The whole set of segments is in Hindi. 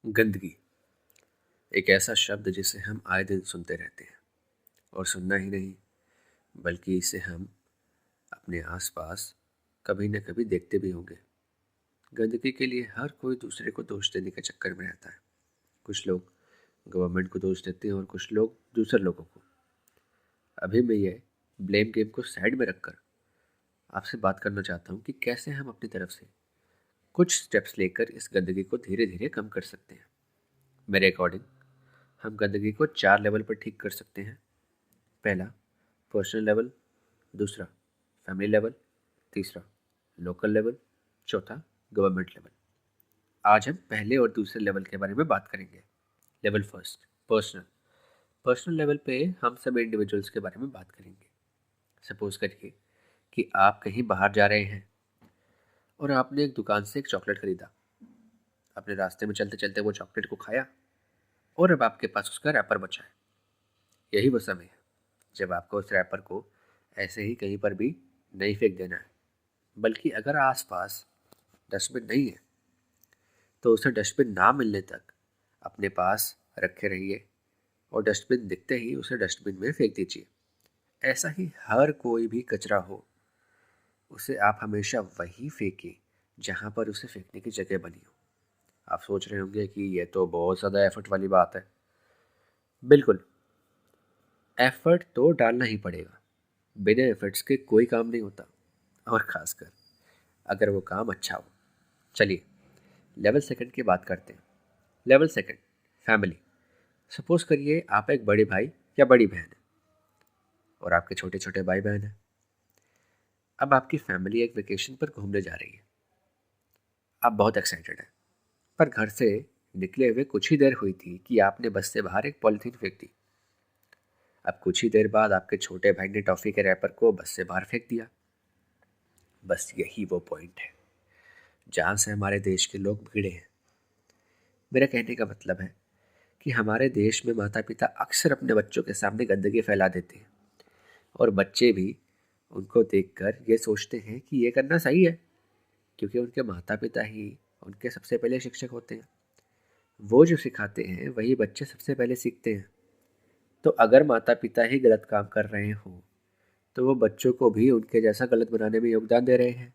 गंदगी एक ऐसा शब्द जिसे हम आए दिन सुनते रहते हैं और सुनना ही नहीं बल्कि इसे हम अपने आसपास कभी न कभी देखते भी होंगे। गंदगी के लिए हर कोई दूसरे को दोष देने के चक्कर में रहता है। कुछ लोग गवर्नमेंट को दोष देते हैं और कुछ लोग दूसरे लोगों को। अभी मैं ये ब्लेम गेम को साइड में रखकर आपसे बात करना चाहता हूँ कि कैसे हम अपनी तरफ से कुछ स्टेप्स लेकर इस गंदगी को धीरे धीरे कम कर सकते हैं। मेरे अकॉर्डिंग हम गंदगी को 4 लेवल पर ठीक कर सकते हैं। पहला, पर्सनल लेवल। दूसरा, फैमिली लेवल। तीसरा, लोकल लेवल। चौथा, गवर्नमेंट लेवल। आज हम पहले और दूसरे लेवल के बारे में बात करेंगे। Level first, personal. Personal level पे हम सब इंडिविजुअल्स के बारे में बात करेंगे। सपोज करिए कि आप कहीं बाहर जा रहे हैं और आपने एक दुकान से एक चॉकलेट खरीदा। अपने रास्ते में चलते चलते वो चॉकलेट को खाया और अब आपके पास उसका रैपर बचा है। यही वो समय है जब आपको उस रैपर को ऐसे ही कहीं पर भी नहीं फेंक देना है, बल्कि अगर आसपास डस्टबिन नहीं है तो उसे डस्टबिन ना मिलने तक अपने पास रखे रहिए और डस्टबिन दिखते ही उसे डस्टबिन में फेंक दीजिए। ऐसा ही हर कोई भी कचरा हो उसे आप हमेशा वही फेंकें जहाँ पर उसे फेंकने की जगह बनी हो। आप सोच रहे होंगे कि ये तो बहुत ज़्यादा एफर्ट वाली बात है। बिल्कुल, एफर्ट तो डालना ही पड़ेगा। बिना एफर्ट्स के कोई काम नहीं होता, और ख़ासकर अगर वो काम अच्छा हो। चलिए लेवल सेकंड की बात करते हैं। Level second, family. सपोज करिए आप एक बड़े भाई या बड़ी बहन है और आपके छोटे छोटे भाई बहन हैं। अब आपकी फैमिली एक वेकेशन पर घूमने जा रही है। आप बहुत एक्साइटेड हैं, पर घर से निकले हुए कुछ ही देर हुई थी कि आपने बस से बाहर एक पॉलिथीन फेंक दी। अब कुछ ही देर बाद आपके छोटे भाई ने टॉफ़ी के रैपर को बस से बाहर फेंक दिया। बस यही वो पॉइंट है जहाँ से हमारे देश के लोग भिड़े हैं। मेरा कहने का मतलब है कि हमारे देश में माता पिता अक्सर अपने बच्चों के सामने गंदगी फैला देते हैं और बच्चे भी उनको देखकर ये सोचते हैं कि ये करना सही है, क्योंकि उनके माता पिता ही उनके सबसे पहले शिक्षक होते हैं। वो जो सिखाते हैं वही बच्चे सबसे पहले सीखते हैं। तो अगर माता पिता ही गलत काम कर रहे हों तो वो बच्चों को भी उनके जैसा गलत बनाने में योगदान दे रहे हैं।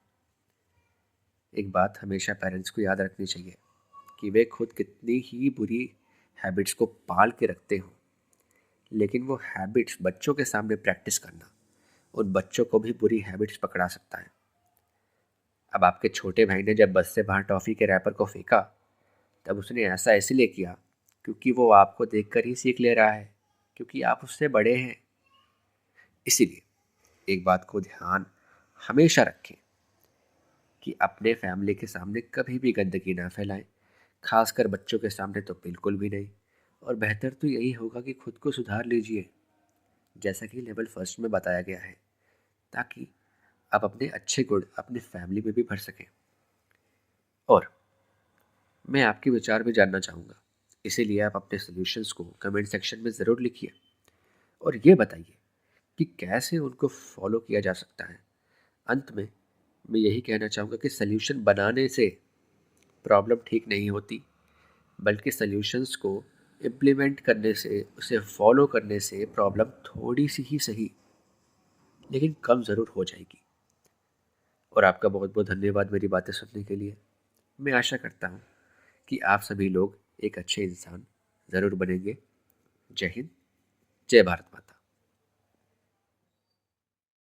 एक बात हमेशा पेरेंट्स को याद रखनी चाहिए कि वे खुद कितनी ही बुरी हैबिट्स को पाल के रखते हों, लेकिन वो हैबिट्स बच्चों के सामने प्रैक्टिस करना उन बच्चों को भी बुरी हैबिट्स पकड़ा सकता है। अब आपके छोटे भाई ने जब बस से बाहर टॉफ़ी के रैपर को फेंका, तब उसने ऐसा इसलिए किया क्योंकि वो आपको देखकर ही सीख ले रहा है, क्योंकि आप उससे बड़े हैं। इसीलिए एक बात को ध्यान हमेशा रखें कि अपने फैमिली के सामने कभी भी गंदगी ना फैलाएं, खासकर बच्चों के सामने तो बिल्कुल भी नहीं। और बेहतर तो यही होगा कि खुद को सुधार लीजिए, जैसा कि लेवल फर्स्ट में बताया गया है, ताकि आप अपने अच्छे गुण अपनी फैमिली में भी भर सकें। और मैं आपके विचार भी जानना चाहूँगा, इसीलिए आप अपने सॉल्यूशंस को कमेंट सेक्शन में ज़रूर लिखिए और ये बताइए कि कैसे उनको फॉलो किया जा सकता है। अंत में मैं यही कहना चाहूँगा कि सॉल्यूशन बनाने से प्रॉब्लम ठीक नहीं होती, बल्कि सॉल्यूशंस को इम्प्लीमेंट करने से, उसे फॉलो करने से प्रॉब्लम थोड़ी सी ही सही लेकिन कम ज़रूर हो जाएगी। और आपका बहुत बहुत धन्यवाद मेरी बातें सुनने के लिए। मैं आशा करता हूँ कि आप सभी लोग एक अच्छे इंसान ज़रूर बनेंगे। जय हिंद, जय भारत माता।